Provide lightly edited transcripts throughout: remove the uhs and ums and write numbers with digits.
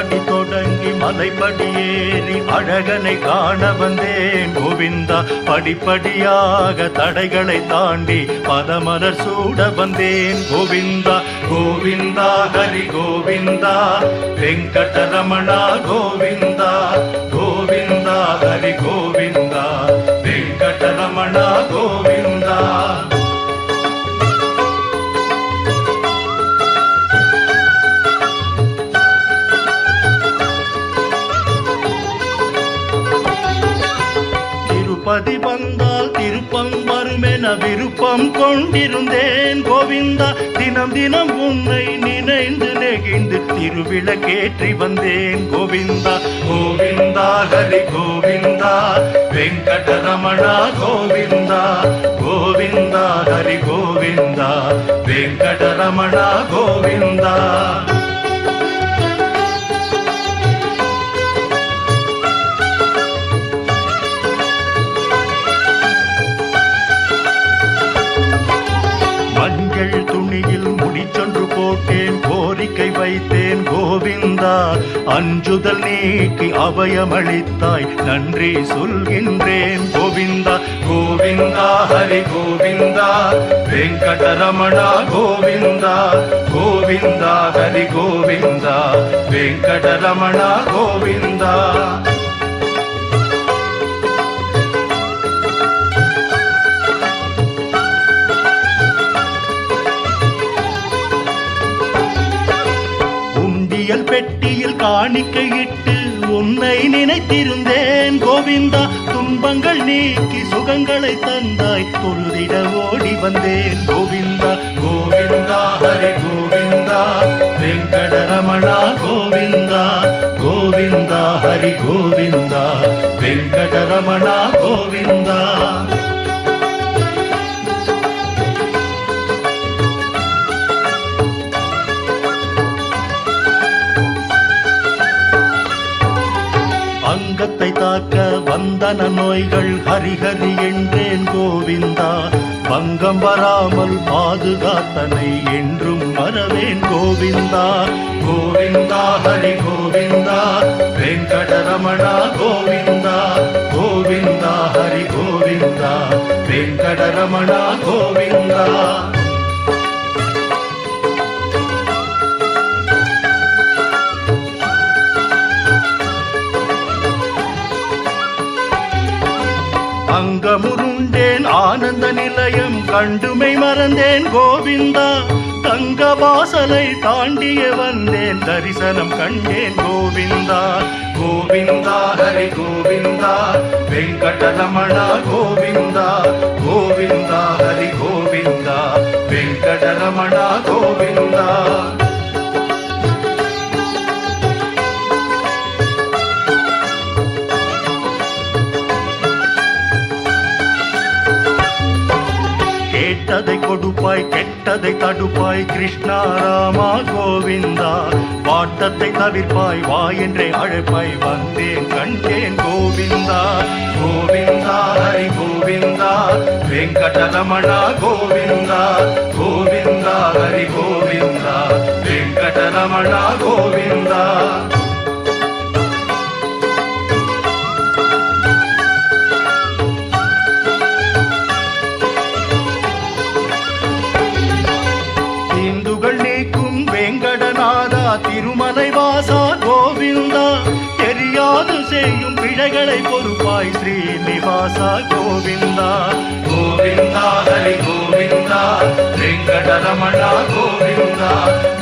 படி தொடங்கி மலைப்படி ஏறி அழகனை காண வந்தேன் கோவிந்தா. படிப்படியாக தடைகளை தாண்டி பதமலர் சூட வந்தேன் கோவிந்தா. கோவிந்தா ஹரி கோவிந்தா வெங்கடரமணா கோவிந்தா. கோவிந்தா ஹரி கோவிந்தா வெங்கடரமணா கோவிந்தா. திருப்பதி வந்தால் திருப்பம் வருமென விருப்பம் கொண்டிருந்தேன் கோவிந்தா. தினம் தினம் உன்னை நினைந்து நெகிழ்ந்து திருவிளக்கேற்றி வந்தேன் கோவிந்தா. கோவிந்தா ஹரி கோவிந்தா வெங்கடரமணா கோவிந்தா. கோவிந்தா ஹரி கோவிந்தா வெங்கடரமணா கோவிந்தா. மஞ்சள் துணியில் முடிச்சொன்று போட்டேன் கோரிக்கை வைத்தேன் கோவிந்தா. அஞ்சுதல் நீக்கி அபயமளித்தாய் நன்றி சொல்கின்றேன் கோவிந்தா. கோவிந்தா ஹரி கோவிந்தா வெங்கடரமணா கோவிந்தா. கோவிந்தா ஹரி கோவிந்தா வெங்கடரமணா கோவிந்தா. பெட்டியில் காணிக்கையிட்டு உன்னை நினைத்திருந்தேன் கோவிந்தா. துன்பங்கள் நீக்கி சுகங்களை தந்தாய் தொழுதிட ஓடி வந்தேன் கோவிந்தா. கோவிந்தா ஹரி கோவிந்தா வெங்கடரமணா கோவிந்தா. கோவிந்தா ஹரி கோவிந்தா வெங்கடரமணா கோவிந்தா. அங்கத்தை தாக்க வந்தன நோய்கள் ஹரிஹரி என்றேன் கோவிந்தா. பங்கம் வராமல் பாதுகாத்தனை என்றும் மறவேன் கோவிந்தா. கோவிந்தா ஹரி கோவிந்தா வெங்கடரமணா கோவிந்தா. கோவிந்தா ஹரி கோவிந்தா வெங்கடரமணா கோவிந்தா. அங்கமுருண்டேன் ஆனந்த நிலையம் கண்டுமை மறந்தேன் கோவிந்தா. தங்க வாசலை தாண்டிய வந்தேன் தரிசனம் கண்டேன் கோவிந்தா. கோவிந்தா ஹரி கோவிந்தா வெங்கடரமணா கோவிந்தா. கோவிந்தா ஹரி கோவிந்தா வெங்கடரமணா கோவிந்தா. கேட்டதை கொடுப்பாய் கெட்டதை தடுப்பாய் கிருஷ்ணா ராமா கோவிந்தா. வாட்டத்தை தவிர்ப்பாய் வா என்றே அழைப்பாய் வந்தேன் கண்டேன் கோவிந்தா. கோவிந்தா ஹரி கோவிந்தா வெங்கடரமணா கோவிந்தா. கோவிந்தா ஹரி கோவிந்தா வெங்கடரமணா கோவிந்தா. திருமலை வாசா கோவிந்தா. தெரியாது செய்யும் பிழைகளை பொறுப்பாய் ஸ்ரீனிவாசா கோவிந்தா. கோவிந்தா ஹரி கோவிந்தா வெங்கடரமணா கோவிந்தா.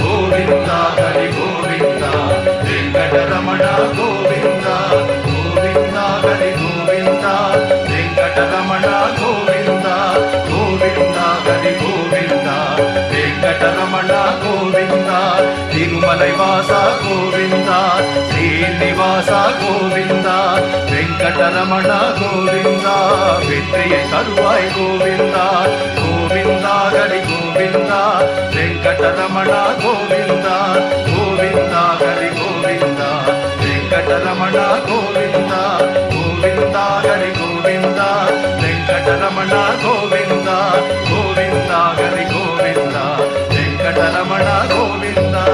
கோவிந்தா ஹரி கோவிந்தா வெங்கடரமணா கோவிந்தா. கோவிந்தா ஹரி கோவிந்தா வெங்கடரமணா கோவிந்தா. கோவிந்தா ஹரி கோவிந்தா வெங்கடரமணா கோவிந்தா. திருமலை வாசா கோவிந்தா. ஸ்ரீனிவாசா கோவிந்தா வெங்கடரமணா கோவிந்தா. வெற்றியை தருவாய் கோவிந்தா. கோவிந்தா ஹரி கோவிந்தா வெங்கடரமணா கோவிந்தா. கோவிந்தா ஹரி கோவிந்தா வெங்கடரமணா கோவிந்தா. கோவிந்தா ஹரி கோவிந்தா வெங்கடரமணா கோவிந்தா. கோவிந்தா ஹரி கோவிந்தா வெங்கடரமணா கோவிந்தா.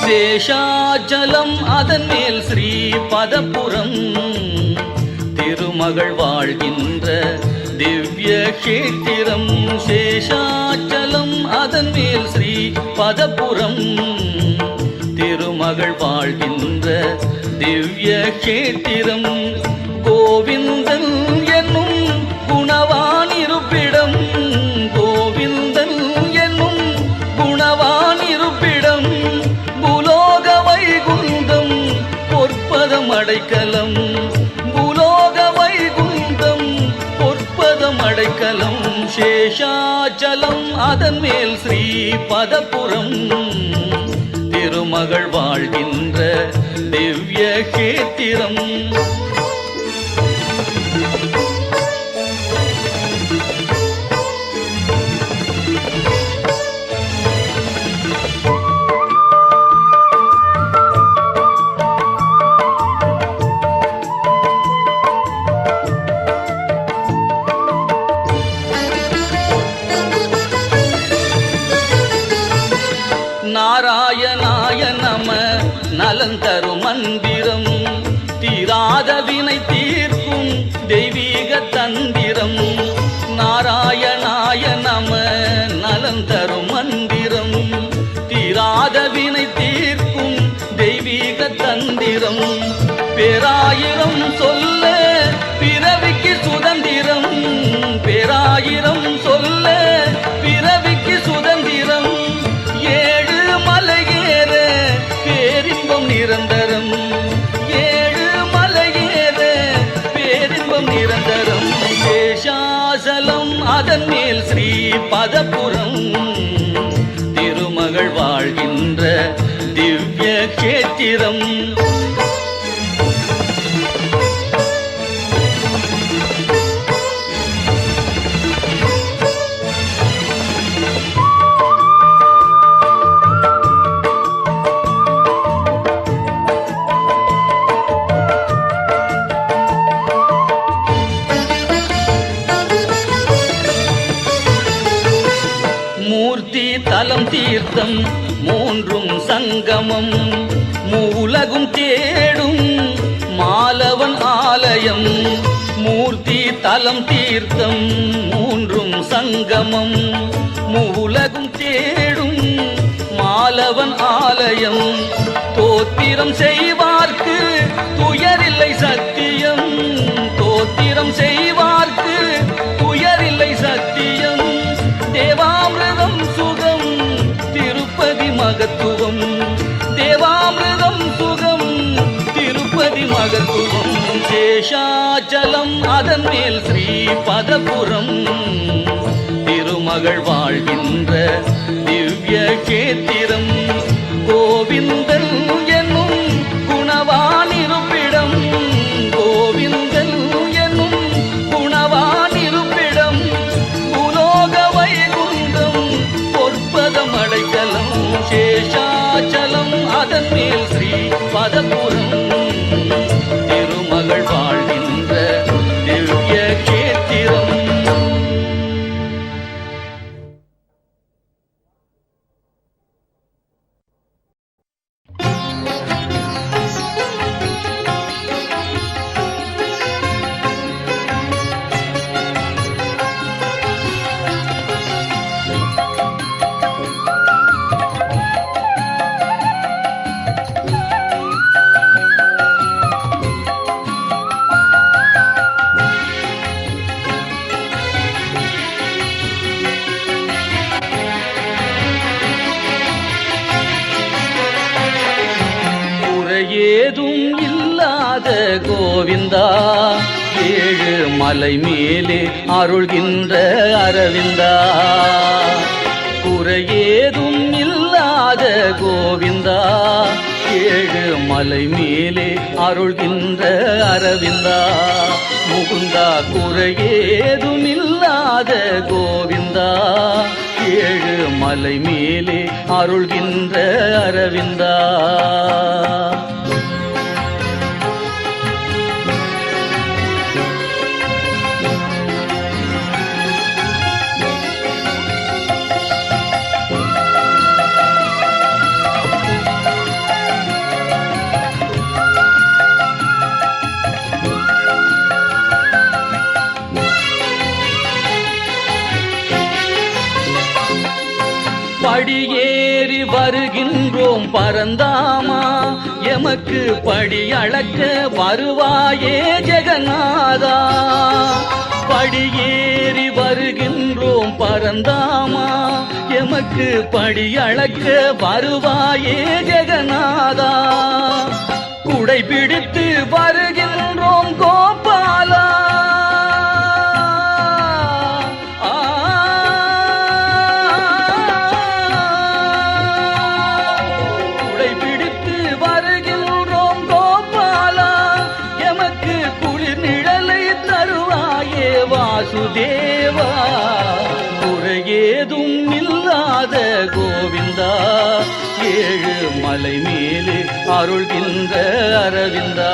சேஷாச்சலம் அதன் மேல் ஸ்ரீ பதப்புரம் திருமகள் வாழ்கின்ற திவ்ய கஷேத்திரம். சேஷாச்சலம் அதன் மேல் ஸ்ரீ பதப்புரம் திருமகள் வாழ்கின்ற திவ்ய கஷேத்திரம். கோவிந்தன் என்னும் குணவான் இருப்பிடம், கோவிந்தன் என்னும் குணவான் இருப்பிடம். பூலோக வைகுந்தம் பொற்பதம் அடைக்கலம், பூலோக வைகுந்தம் பொற்பதம் அடைக்கலம். சேஷாச்சலம் அதன் மேல் ஸ்ரீ பதப்புரம் திருமகள் வாழ்கின்ற திவ்ய கஷேத்திரம். நாராயணாய நம நலந்தரும் மந்திரம், தீராத வினை தீர்க்கும் தெய்வீக தந்திரம். நாராயணாய நம நலந்தரும் மந்திரம், தீராத வினை தீர்க்கும் தெய்வீக தந்திரம். பேராயிரம் சொல்ல பிறவிக்கு சுதந்திரம், பேராயிரம் சொல்ல பிறவிக்கு சுதந்திரம். ஏழு மலையேற பேரின்பம் நிரந்தரம், ஏழு மலையேற பேரின்பம் நிரந்தரம். சேஷாசலம் அதன் மேல் ஸ்ரீ பதப்புரம் திருமகள் வாழ்கின்ற திவ்ய கஷேத்திரம். தலம் தீர்த்தம் மூன்றும் சங்கமம், மூலகும் தேடும் மாலவன் ஆலயம். மூர்த்தி தலம் தீர்த்தம் மூன்றும் சங்கமம், மூலகும் தேடும் மாலவன் ஆலயம். தோத்திரம் செய்வார்க்கு துயரில்லை சத்தியம், தோத்திரம் செய்வார்க்கு துயரில்லை சத்தியம். தேவாமிர்தம் சுகம் திருப்பதி மகத்துவம், தேவாமிர்தம் சுகம் திருப்பதி மகத்துவம். சேஷாச்சலம் அதன் மேல் ஸ்ரீ பதப்புரம் திருமகள் வாழ்கின்ற திவ்ய கஷேத்திரம். கோவிந்தன் என்னும் குணவான் இருப்பிடம், கோவிந்தன் என்னும் குணவான் இருப்பிடம். பூலோக வைகுந்தம் பொற்பதம் அடைக்கலம். சேஷாச்சலம் அதன் மேல் ஸ்ரீ பதப்புரம் திருமகள் வாழ்கின்ற திவ்ய கஷேத்திரம். ஏதும் இல்லாத கோவிந்தா, ஏழு மலை மேலே அருள்கின்ற அரவிந்தா. குறையேதும் இல்லாத கோவிந்தா, ஏழு மலை மேலே அருள்கின்ற அரவிந்தா. முகுந்தா குறையேதும் இல்லாத கோவிந்தா, ஏழு மலை மேலே அருள்கின்ற அரவிந்தா. படியேறி வருகின்றோம் பரந்தாமா, எமக்கு படி அளக்க வருவாயே ஜெகநாதா. படியேறி வருகின்றோம் பரந்தாமா, எமக்கு படி அளக்க வருவாயே ஜெகநாதா. குடை பிடித்து வருகின்றோம் கோபாலா, குடை பிடித்து வருகின்றோம் கோபாலா, எமக்கு குளிர் நிழலை தருவாயே வாசுதேவா. குறையேதும் இல்லாத கோவிந்தா, ஏழு மலை மேலே அருள்கின்ற அரவிந்தா.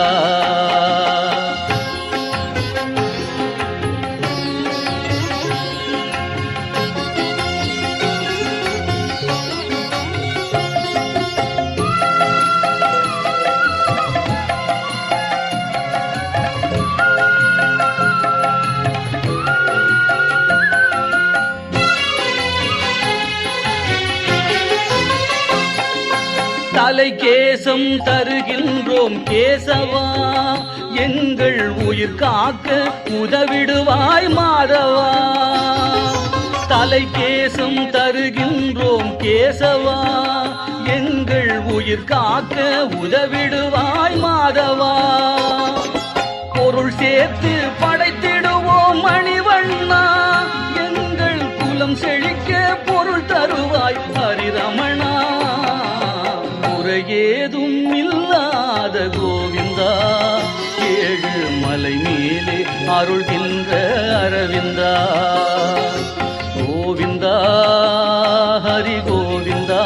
தலை கேசம் தருகின்றோம் கேசவா, எங்கள் உயிர் காக்க உதவிடுவாய் மாதவா. தலை கேசம் தருகின்றோம் கேசவா, எங்கள் உயிர் காக்க உதவிடுவாய் மாதவா. பொருள் சேர்த்து படைத்திடுவோம் மணிவண்ணா, எங்கள் குலம் செழிக்க பொருள் தருவாய் ஹரிரமணா. ஏதும் இல்லாத கோவிந்தா, ஏழு மலை மேலே அருள்கின்ற அரவிந்தா. கோவிந்தா ஹரி கோவிந்தா,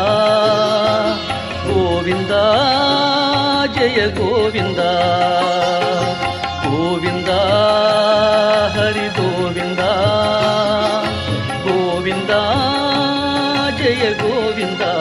கோவிந்தா ஜெய கோவிந்தா. கோவிந்தா ஹரி கோவிந்தா, கோவிந்தா ஜெய கோவிந்தா.